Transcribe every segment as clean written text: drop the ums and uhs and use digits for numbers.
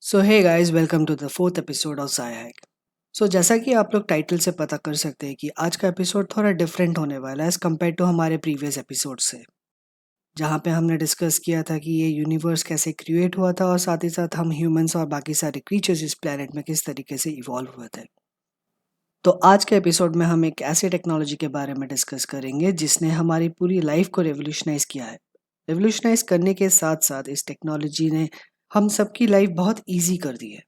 So hey guys, welcome to the fourth episode of Sci Hack. So जैसा कि आप लोग टाइटल से पता कर सकते हैं कि आज का एपिसोड थोड़ा डिफरेंट होने वाला है एज कम्पेयर टू हमारे प्रीवियस एपिसोड से, जहाँ पे हमने डिस्कस किया था कि ये यूनिवर्स कैसे क्रिएट हुआ था और साथ ही साथ हम ह्यूमंस और बाकी सारे क्रीचर्स इस प्लेनेट में किस तरीके से इवॉल्व हुए थे। तो आज के एपिसोड में हम एक ऐसे टेक्नोलॉजी के बारे में डिस्कस करेंगे जिसने हमारी पूरी लाइफ को रेवोल्यूशनाइज किया है। रेवोल्यूशनाइज करने के साथ साथ इस टेक्नोलॉजी ने हम सबकी लाइफ बहुत ईजी कर दी है।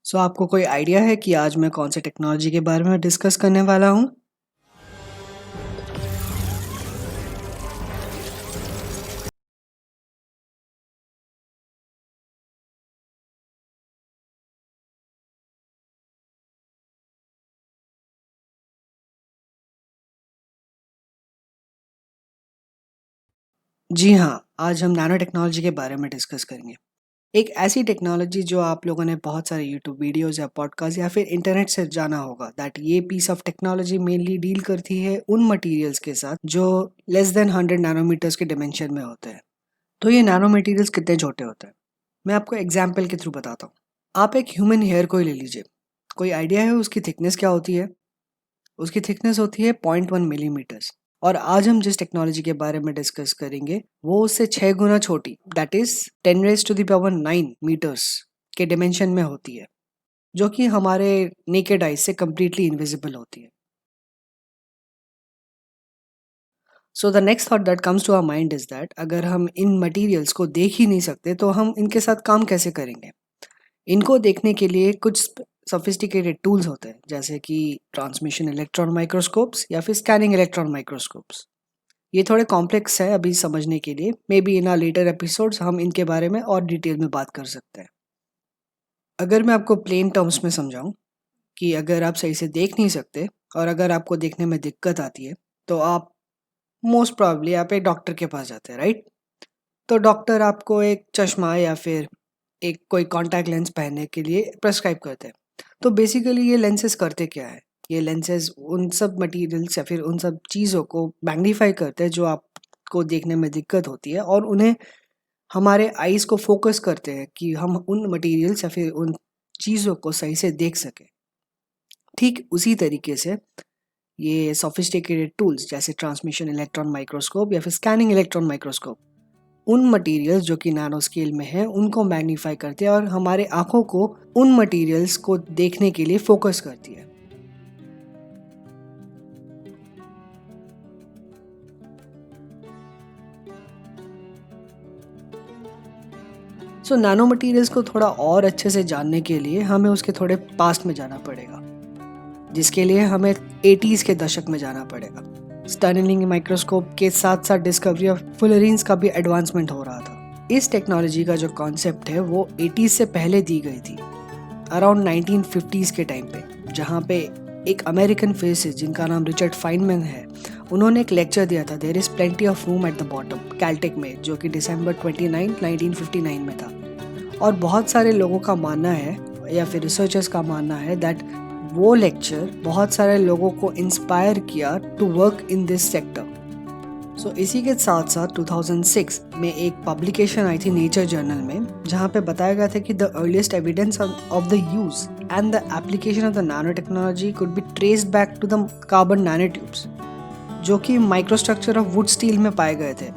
सो आपको कोई आइडिया है कि आज मैं कौन से टेक्नोलॉजी के बारे में डिस्कस करने वाला हूँ? जी हाँ, आज हम नैनो टेक्नोलॉजी के बारे में डिस्कस करेंगे। एक ऐसी टेक्नोलॉजी जो आप लोगों ने बहुत सारे यूट्यूब वीडियोस या पॉडकास्ट या फिर इंटरनेट से जाना होगा, दैट ये piece of technology mainly deal करती है उन मटेरियल्स के साथ जो लेस देन 100 नैनोमीटर्स के डिमेंशन में होते हैं। तो ये नैनो मटेरियल्स कितने छोटे होते हैं, मैं आपको एग्जाम्पल के थ्रू बताता हूँ। आप एक ह्यूमन हेयर को ही ले लीजिए। कोई आइडिया है उसकी थिकनेस क्या होती है? उसकी थिकनेस होती है 0.1 मिलीमीटर्स। और आज हम जिस टेक्नोलॉजी के बारे में डिस्कस करेंगे वो उससे 6 गुना छोटी, दैट इज 10⁻⁹ के डिमेंशन में होती है, जो कि हमारे नेकेड आइज से कम्प्लीटली इनविजिबल होती है। So the next thought that comes to our mind is that अगर हम इन मटेरियल्स को देख ही नहीं सकते तो हम इनके साथ काम कैसे करेंगे? इनको देखने के लिए कुछ सोफिस्टिकेटेड टूल्स होते हैं, जैसे कि ट्रांसमिशन इलेक्ट्रॉन माइक्रोस्कोप्स या फिर स्कैनिंग इलेक्ट्रॉन माइक्रोस्कोप्स। ये थोड़े कॉम्प्लेक्स है अभी समझने के लिए, maybe in our later episodes हम इनके बारे में और डिटेल में बात कर सकते हैं। अगर मैं आपको प्लेन टर्म्स में समझाऊं कि अगर आप सही से देख नहीं सकते और अगर आपको देखने में दिक्कत आती है तो आप मोस्ट प्रॉब्ली आप एक डॉक्टर के पास जाते हैं, राइट? तो डॉक्टर आपको एक चश्मा या फिर एक कोई कॉन्टैक्ट लेंस पहनने के लिए प्रेस्क्राइब करते हैं। तो बेसिकली ये लेंसेज करते क्या है? ये लेंसेज उन सब मटेरियल्स या फिर उन सब चीज़ों को मैग्नीफाई करते हैं जो आपको देखने में दिक्कत होती है, और उन्हें हमारे आईज को फोकस करते हैं कि हम उन मटेरियल्स या फिर उन चीज़ों को सही से देख सकें। ठीक उसी तरीके से ये सोफिस्टिकेटेड टूल्स जैसे ट्रांसमिशन इलेक्ट्रॉन माइक्रोस्कोप या फिर स्कैनिंग इलेक्ट्रॉन माइक्रोस्कोप उन मटेरियल्स जो कि नैनो स्केल में है उनको मैग्नीफाई करती है और हमारे आंखों को उन मटेरियल्स को देखने के लिए फोकस करती है। सो नैनो मटेरियल्स को थोड़ा और अच्छे से जानने के लिए हमें उसके थोड़े पास्ट में जाना पड़ेगा, जिसके लिए हमें 80s के दशक में जाना पड़ेगा। स्टर्लिंग माइक्रोस्कोप के साथ साथ डिस्कवरी ऑफ फुलरीन्स का भी एडवांसमेंट हो रहा था। इस टेक्नोलॉजी का जो कॉन्सेप्ट है वो 80s से पहले दी गई थी, अराउंड 1950s के टाइम पे, जहाँ पे एक अमेरिकन फिजिसिस्ट जिनका नाम रिचर्ड फाइनमैन है, उन्होंने एक लेक्चर दिया था there is plenty of room at the bottom, Caltech में, जो कि दिसंबर 29, 1959 में था। और बहुत सारे लोगों का मानना है या फिर रिसर्चर्स का मानना है दैट वो लेक्चर बहुत सारे लोगों को इंस्पायर किया to work in this sector. So इसी के साथ साथ 2006 में एक पब्लिकेशन आई थी नेचर जर्नल में, जहाँ पे बताया गया था कि the earliest evidence of the use and the application of the nano technology could be traced back to the carbon nanotubes, जो कि माइक्रोस्ट्रक्चर ऑफ वुड स्टील में पाए गए थे।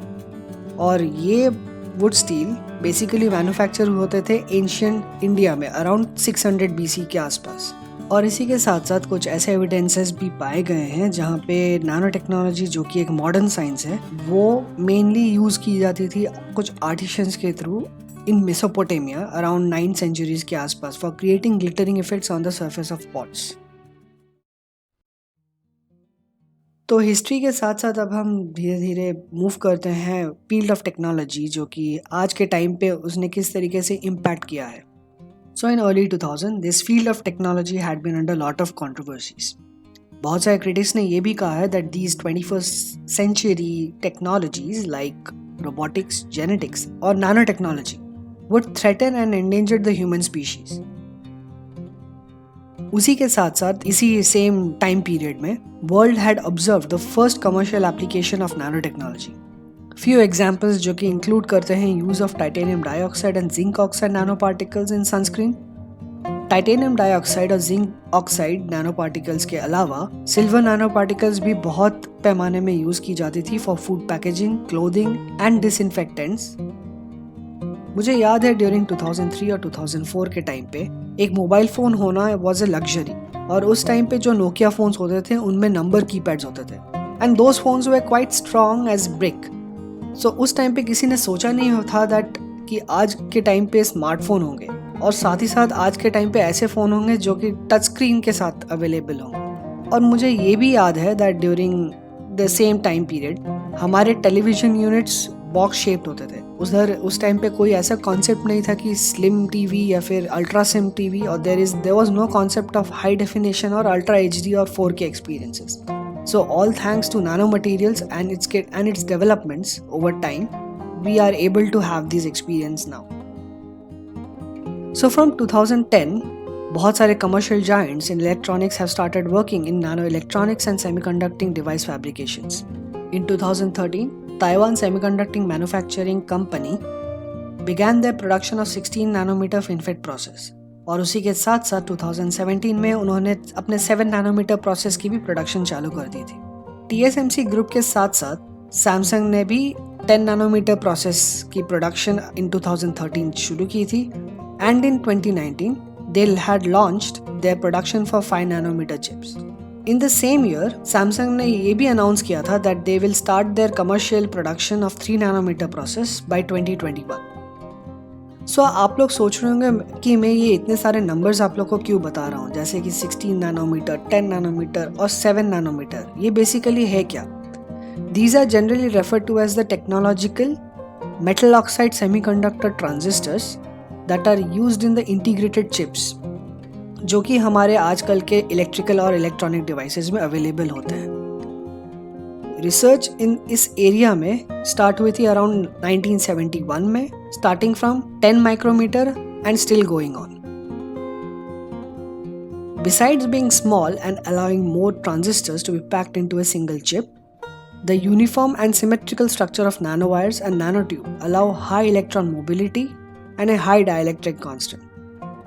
और ये वुड स्टील बेसिकली मैन्युफैक्चर होते थे एंशियंट इंडिया में अराउंड 600 BC के आसपास। और इसी के साथ साथ कुछ ऐसे एविडेंसेस भी पाए गए हैं जहाँ पे नैनो टेक्नोलॉजी, जो कि एक मॉडर्न साइंस है, वो मेनली यूज़ की जाती थी कुछ आर्टिशंस के थ्रू इन मेसोपोटामिया अराउंड 9th सेंचुरीज के आसपास for creating glittering effects on the surface of pots. तो हिस्ट्री के साथ साथ अब हम धीरे धीरे मूव करते हैं फील्ड ऑफ टेक्नोलॉजी, जो कि आज के टाइम पे उसने किस तरीके से इम्पैक्ट किया है। So in early 2000, this field of technology had been under lot of controversies. बहुत सारे critics ने ये भी कहा है that these 21st century technologies like robotics, genetics और nanotechnology would threaten and endanger the human species. उसी के साथ साथ इसी सेम टाइम पीरियड में world had observe the first commercial application of nano technology. Few examples जो कि include करते हैं use of titanium dioxide and zinc oxide nano particles in sunscreen. Titanium dioxide और जिंक ऑक्साइड नैनो पार्टिकल्स के अलावा silver nano particles भी बहुत पैमाने में यूज की जाती थी for food packaging, clothing and disinfectants. मुझे याद है ड्यूरिंग 2003 और 2004 के टाइम पे एक मोबाइल फ़ोन होना वॉज ए लग्जरी, और उस टाइम पे जो नोकिया फ़ोन्स होते थे उनमें नंबर कीपैड्स होते थे and those phones were quite strong as brick. So उस टाइम पे किसी ने सोचा नहीं था दैट कि आज के टाइम पे स्मार्टफोन होंगे और साथ ही साथ आज के टाइम पे ऐसे फ़ोन होंगे जो कि टच स्क्रीन के साथ अवेलेबल होंगे। और मुझे ये भी याद है that during the same time period हमारे टेलीविज़न यूनिट्स बॉक्स शेप्ड होते थे। उस टाइम पे कोई ऐसा कॉन्सेप्ट नहीं था कि स्लिम टीवी या फिर अल्ट्रा स्लिम टीवी, और there was no concept of high definition और अल्ट्रा HD और 4K experiences. So all thanks to nanomaterials and its developments over time, we are able to have these experience now. So from 2010, बहुत सारे commercial giants in electronics have started working in nanoelectronics and semiconducting device fabrications. In 2013, Taiwan Semiconducting Manufacturing Company began their production of 16 nanometer FinFET process. और उसी के साथ साथ 2017 में उन्होंने अपने 7 नैनोमीटर प्रोसेस की भी प्रोडक्शन चालू कर दी थी। TSMC ग्रुप के साथ साथ सैमसंग ने भी 10 नैनोमीटर प्रोसेस की प्रोडक्शन इन 2013 शुरू की थी, and in 2019 they had launched their production for 5 nanometer chips. In the same year, Samsung ने ये भी अनाउंस किया था that they will start their commercial production of 3 nanometer process by 2021. सो आप लोग सोच रहे होंगे कि मैं ये इतने सारे नंबर्स आप लोग को क्यों बता रहा हूँ, जैसे कि 16 नैनोमीटर, 10 नैनोमीटर और 7 नैनोमीटर। ये बेसिकली है क्या? These are generally referred to as the technological metal oxide semiconductor transistors that are used in the integrated chips, जो कि हमारे आजकल के इलेक्ट्रिकल और इलेक्ट्रॉनिक डिवाइसेस में अवेलेबल होते हैं। रिसर्च इन इस एरिया में स्टार्ट हुई थी अराउंड 1971 में, starting from 10 micrometer and still going on. Besides being small and allowing more transistors to be packed into a single chip, the uniform and symmetrical structure of nanowires and nanotube allow high electron mobility and a high dielectric constant.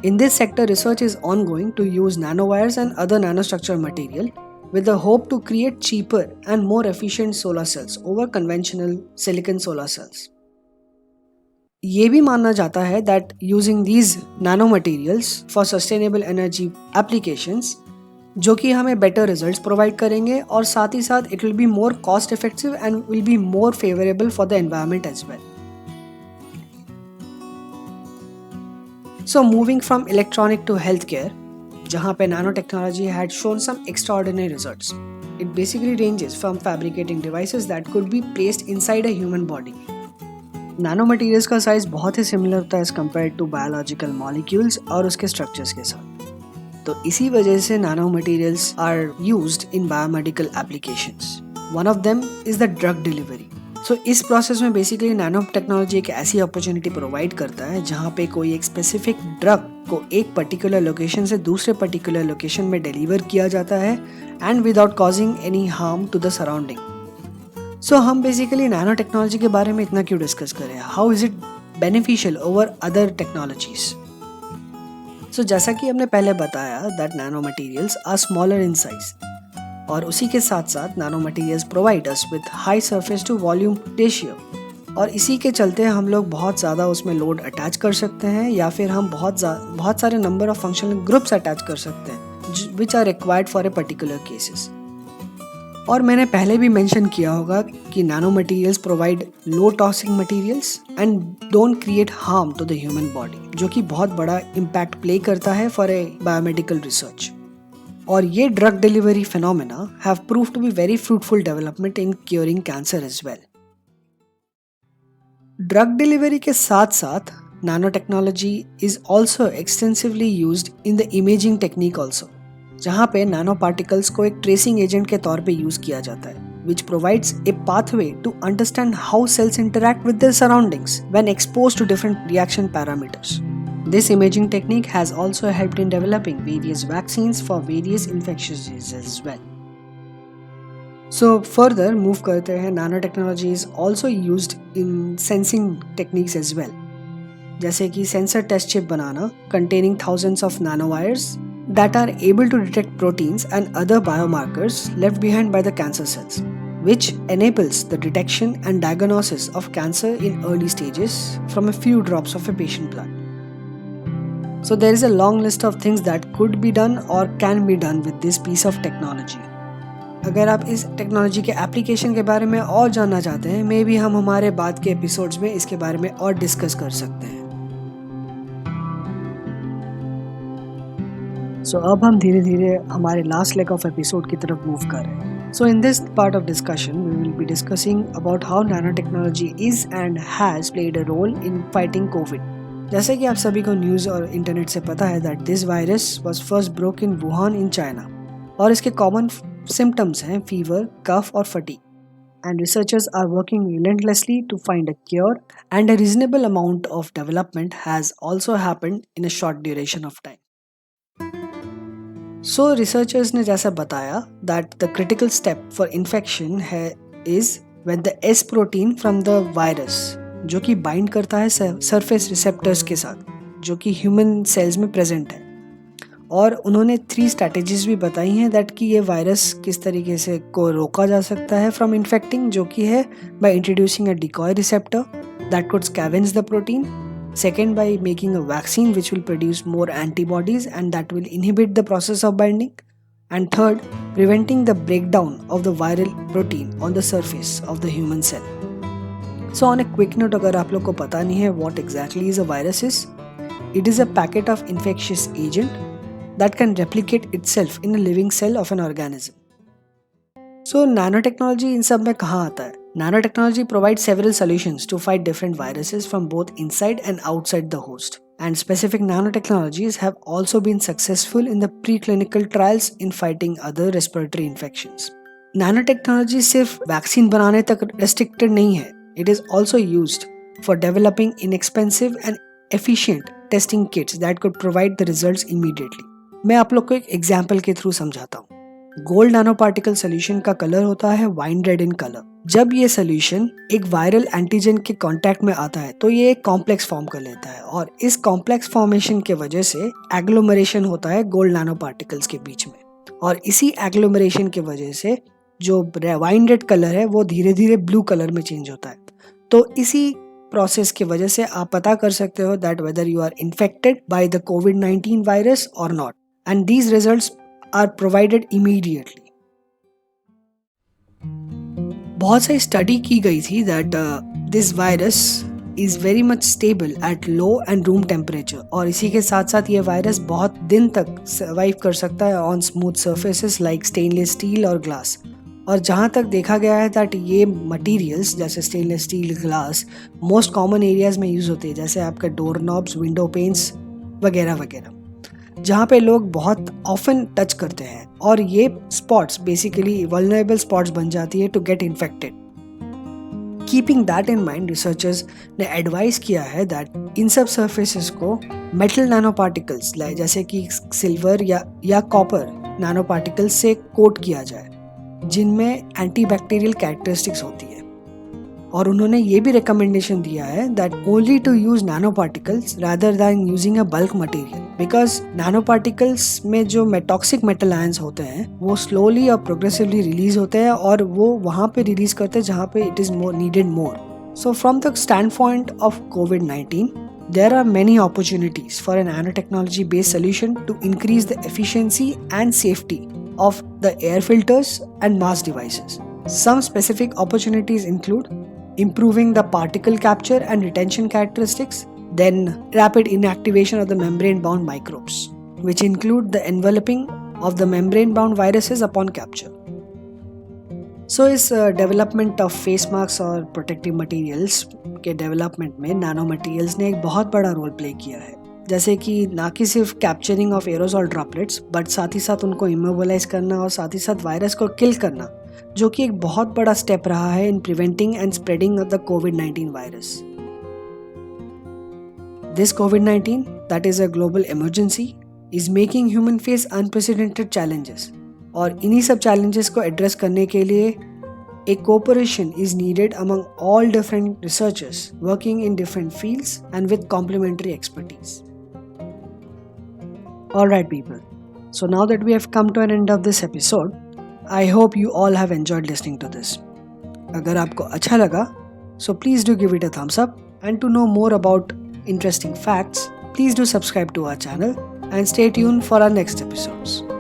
In this sector, research is ongoing to use nanowires and other nanostructural material with the hope to create cheaper and more efficient solar cells over conventional silicon solar cells. ये भी माना जाता है that using these nanomaterials for sustainable energy applications, जो कि हमें better results provide करेंगे और साथ ही साथ it will be more cost effective and will be more favorable for the environment as well. So moving from electronic to healthcare, जहाँ पे nanotechnology had shown some extraordinary results. It basically ranges from fabricating devices that could be placed inside a human body. Nano materials का size बहुत ही similar होता है as compare to biological molecules और उसके structures के साथ। तो इसी वजह से nano materials are used in biomedical applications. One of them is the drug delivery. So इस प्रोसेस में बेसिकली नैनो टेक्नोलॉजी एक ऐसी अपॉर्चुनिटी प्रोवाइड करता है जहाँ पे कोई एक स्पेसिफिक ड्रग को एक पर्टिकुलर लोकेशन से दूसरे पर्टिकुलर लोकेशन में डिलीवर किया जाता है and without causing any harm to the surrounding. So हम बेसिकली नैनो टेक्नोलॉजी के बारे में इतना क्यों डिस्कस करें? How is it beneficial over other technologies? So जैसा कि हमने पहले बताया that nano materials are smaller in size, और उसी के साथ साथ nano materials provide us with high surface to volume ratio, और इसी के चलते हम लोग बहुत ज़्यादा उसमें लोड अटैच कर सकते हैं या फिर हम बहुत सारे number of functional groups attach कर सकते हैं which are required for a particular cases. और मैंने पहले भी मेंशन किया होगा कि nano materials provide low toxic materials and don't create harm to the human body, जो कि बहुत बड़ा इम्पैक्ट प्ले करता है फॉर ए बायोमेडिकल रिसर्च। और ये drug delivery phenomena have proved to be very fruitful development in curing cancer as well. Drug delivery के साथ साथ nano technology is also extensively used in the imaging technique also, जहाँ पे nano particles को एक tracing agent के तौर पे यूज किया जाता है, which provides a pathway to understand how cells interact with their surroundings when exposed to different reaction parameters. This imaging technique has also helped in developing various vaccines for various infectious diseases as well. So further move करते हैं, nano technology is also used in sensing techniques as well, जैसे कि sensor test chip बनाना containing thousands of nano wires that are able to detect proteins and other biomarkers left behind by the cancer cells, which enables the detection and diagnosis of cancer in early stages from a few drops of a patient blood. So there is a long list of things that could be done or can be done with this piece of technology. अगर आप इस technology के application के बारे में और जानना चाहते हैं, मे बी हम हमारे बाद के एपिसोड्स में इसके बारे में और डिस्कस कर सकते हैं. सो अब हम धीरे धीरे हमारे लास्ट लेग ऑफ एपिसोड की तरफ मूव कर रहे हैं. So in this part of discussion, we will be discussing about how nanotechnology is and has played a role in fighting COVID. जैसे कि आप सभी को न्यूज़ और इंटरनेट से पता है that this virus was first broke in Wuhan in China, और इसके common symptoms हैं fever, cough और fatigue. And researchers are working relentlessly to find a cure, and a reasonable amount of development has also happened in a short duration of time. So researchers ने जैसा बताया that the critical step for infection is when the S protein from the virus, जो कि bind करता है surface receptors के साथ, जो कि human cells में present है. और उन्होंने 3 strategies भी बताई हैं that कि ये वायरस किस तरीके से को रोका जा सकता है from infecting, जो कि है by introducing a decoy receptor that could scavenge the protein. Second, by making a vaccine which will produce more antibodies and that will inhibit the process of binding. And third, preventing the breakdown of the viral protein on the surface of the human cell. So on a quick note, अगर आप लोग को पता नहीं है what exactly is a virus is, it is a packet of infectious agent that can replicate itself in a living cell of an organism. So nanotechnology इन सब में कहाँ आता है? Nanotechnology provides several solutions to fight different viruses from both inside and outside the host. And specific nanotechnologies have also been successful in the preclinical trials in fighting other respiratory infections. Nanotechnology सिर्फ vaccine बनाने तक restricted नहीं है. It is also used for developing inexpensive and efficient testing kits that could provide the results immediately. मैं आप लोग को एक एग्जाम्पल के थ्रू समझाता हूँ. गोल्ड नैनो पार्टिकल सोल्यूशन का कलर होता है वाइन रेड इन कलर. जब ये सोल्यूशन एक वायरल एंटीजन के कांटेक्ट में आता है तो ये एक कॉम्प्लेक्स फॉर्म कर लेता है, और इस कॉम्प्लेक्स फॉर्मेशन के वजह से एग्लोमरेशन होता है गोल्ड नैनो पार्टिकल्स के बीच में, और इसी एग्लोमरेशन के वजह से जो वाइन रेड कलर है वो धीरे धीरे ब्लू कलर में चेंज होता है. तो इसी प्रोसेस की वजह से आप पता कर सकते हो that whether you are infected by the कोविड-19 वायरस और not, and these results are provided immediately. बहुत सारी स्टडी की गई थी that this virus is very much stable at low and room temperature, और इसी के साथ साथ ये वायरस बहुत दिन तक सर्वाइव कर सकता है on smooth surfaces like stainless steel और glass. और जहाँ तक देखा गया है that ये मटीरियल्स जैसे stainless steel, glass most common areas में यूज होते हैं, जैसे आपका डोर नॉब्स, विंडो पेन्स वगैरह वगैरह, जहाँ पे लोग बहुत ऑफन टच करते हैं, और ये स्पॉट्स बेसिकली वल्नरेबल स्पॉट्स बन जाती है to get infected. Keeping that in mind, researchers ने एडवाइस किया है दैट इन सब सर्फेसेस को मेटल नैनो पार्टिकल्स जैसे कि सिल्वर या कॉपर नैनो पार्टिकल्स से कोट किया जाए, जिनमें एंटीबैक्टीरियल कैरेक्टरिस्टिक्स होती है. और उन्होंने ये भी रिकमेंडेशन दिया है that only to use nano particles rather than using a bulk material, because nano particles में जो टॉक्सिक मेटल आयंस होते हैं वो स्लोली और प्रोग्रेसिवली रिलीज होते हैं, और वो वहाँ पे रिलीज करते हैं जहाँ पे it is more needed more. So from the stand point of covid, there are many opportunities for a nanotechnology based solution to increase the efficiency and safety of the air filters and mask devices. Some specific opportunities include improving the particle capture and retention characteristics, then rapid inactivation of the membrane-bound microbes, which include the enveloping of the membrane-bound viruses upon capture. So इस development of face mask और protective materials के development में nano materials ने एक बहुत बड़ा role play किया है, जैसे कि ना कि सिर्फ capturing of aerosol droplets, but साथ ही साथ उनको इमोबिलाइज करना और साथ ही साथ वायरस को किल करना, जो कि एक बहुत बड़ा स्टेप रहा है in preventing and spreading of the कोविड-19 virus. This covid that is a global emergency is making human face unprecedented challenges, और इन्हीं सब challenges को address करने के लिए a cooperation is needed among all different researchers working in different fields and with complementary expertise. Alright people, so now that we have come to an end of this episode, I hope you all have enjoyed listening to this. अगर आपको अच्छा लगा, so please do give it a thumbs up, and to know more about interesting facts, please do subscribe to our channel and stay tuned for our next episodes.